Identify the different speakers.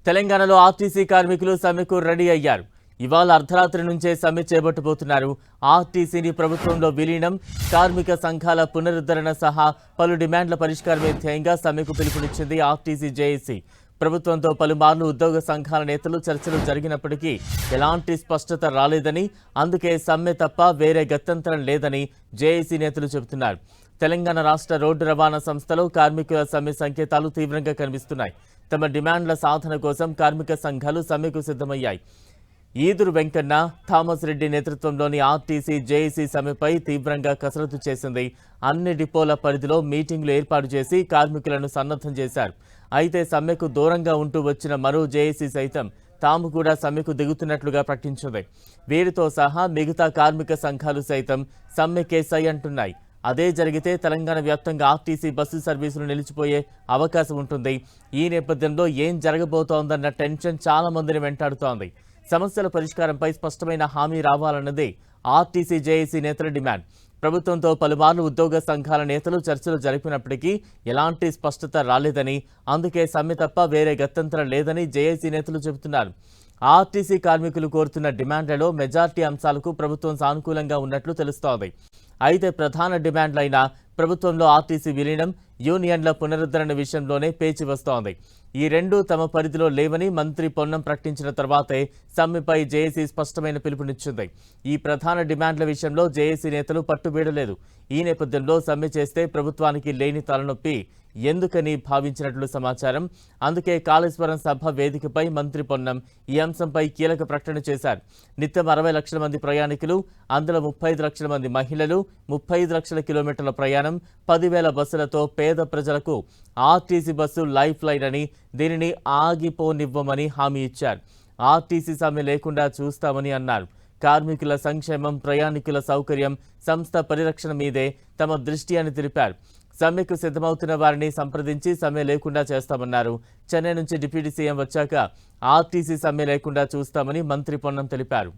Speaker 1: తెలంగాణలో ఆర్టీసీ కార్మికులు సమ్మెకు రెడీ అయ్యారు. ఇవాళ అర్ధరాత్రి నుంచే సమ్మె చేపట్టబోతున్నారు. ఆర్టీసీని ప్రభుత్వంలో విలీనం, కార్మిక సంఘాల పునరుద్ధరణ సహా పలు డిమాండ్ల పరిష్కారమే ధ్యేయంగా సమ్మెకు పిలుపునిచ్చింది ఆర్టీసీ జేఏసీ. ప్రభుత్వంతో పలుమార్లు ఉద్యోగ సంఘాల నేతలు చర్చలు జరిగినప్పటికీ ఎలాంటి స్పష్టత రాలేదని, అందుకే సమ్మె తప్ప వేరే గత్యంతరం లేదని జేఏసీ నేతలు చెబుతున్నారు. తెలంగాణ రాష్ట్ర రోడ్డు రవాణా సంస్థలో కార్మికుల సమ్మె సంకేతాలు తీవ్రంగా కనిపిస్తున్నాయి. తమ డిమాండ్ల సాధన కోసం కార్మిక సంఘాలు సమ్మెకు సిద్ధమయ్యాయి. ఈదురు వెంకన్న, థామస్ రెడ్డి నేతృత్వంలోని ఆర్టీసీ జేఏసీ సమ్మెపై తీవ్రంగా కసరత్తు చేసింది. అన్ని డిపోల పరిధిలో మీటింగ్లు ఏర్పాటు చేసి కార్మికులను సన్నద్ధం చేశారు. అయితే సమ్మెకు దూరంగా ఉంటూ వచ్చిన మరో జేఏసీ సైతం తాము కూడా సమ్మెకు దిగుతున్నట్లుగా ప్రకటించింది. వీరితో సహా మిగతా కార్మిక సంఘాలు సైతం సమ్మెకే సై అంటున్నాయి. అదే జరిగితే తెలంగాణ వ్యాప్తంగా ఆర్టీసీ బస్సు సర్వీసులు నిలిచిపోయే అవకాశం ఉంటుంది. ఈ నేపథ్యంలో ఏం జరగబోతోందన్న టెన్షన్ చాలా మందిని వెంటాడుతోంది. సమస్యల పరిష్కారంపై స్పష్టమైన హామీ రావాలన్నదే ఆర్టీసీ జేఏసీ నేతల డిమాండ్. ప్రభుత్వంతో పలుమార్లు ఉద్యోగ సంఘాల నేతలు చర్చలు జరిపినప్పటికీ ఎలాంటి స్పష్టత రాలేదని, అందుకే సమ్మె తప్ప వేరే గత్యంతరం లేదని జేఏసీ నేతలు చెబుతున్నారు. ఆర్టీసీ కార్మికులు కోరుతున్న డిమాండ్లలో మెజార్టీ అంశాలకు ప్రభుత్వం సానుకూలంగా ఉన్నట్లు తెలుస్తోంది. అయితే ప్రధాన డిమాండ్లైన ప్రభుత్వంలో ఆర్టీసీ విలీనం, యూనియన్ల పునరుద్ధరణ విషయంలోనే పేచి వస్తోంది. ఈ రెండూ తమ పరిధిలో లేవని మంత్రి పొన్నం ప్రకటించిన తర్వాతే సమ్మెపై జేఏసీ స్పష్టమైన పిలుపునిచ్చింది. ఈ ప్రధాన డిమాండ్ల విషయంలో జేఏసీ నేతలు పట్టుబీడలేదు. ఈ నేపథ్యంలో సమ్మె చేస్తే ప్రభుత్వానికి లేని తలనొప్పి ఎందుకని భావించినట్లు సమాచారం. అందుకే కాళేశ్వరం సభ వేదికపై మంత్రి పొన్నం ఈ అంశంపై కీలక ప్రకటన చేశారు. నిత్యం 60 లక్షల మంది ప్రయాణికులు, అందులో 35 లక్షల మంది మహిళలు, 35 లక్షల కిలోమీటర్ల ప్రయాణం, 10,000 బస్సులతో పేద ప్రజలకు ఆర్టీసీ బస్సు లైఫ్ లైన్ అని, దీనిని ఆగిపోనివ్వమని హామీ ఇచ్చారు. ఆర్టీసీ సమ్మె లేకుండా చూస్తామని అన్నారు. కార్మికుల సంక్షేమం, ప్రయాణికుల సౌకర్యం, సంస్థ పరిరక్షణ మీదే తమ దృష్టి అని తెలిపారు. సమ్మెకు సిద్ధమవుతున్న వారిని సంప్రదించి సమ్మె లేకుండా చేస్తామన్నారు. చెన్నై నుంచి డిప్యూటీ సీఎం వచ్చాక ఆర్టీసీ సమ్మె లేకుండా చూస్తామని మంత్రి పొన్నం తెలిపారు.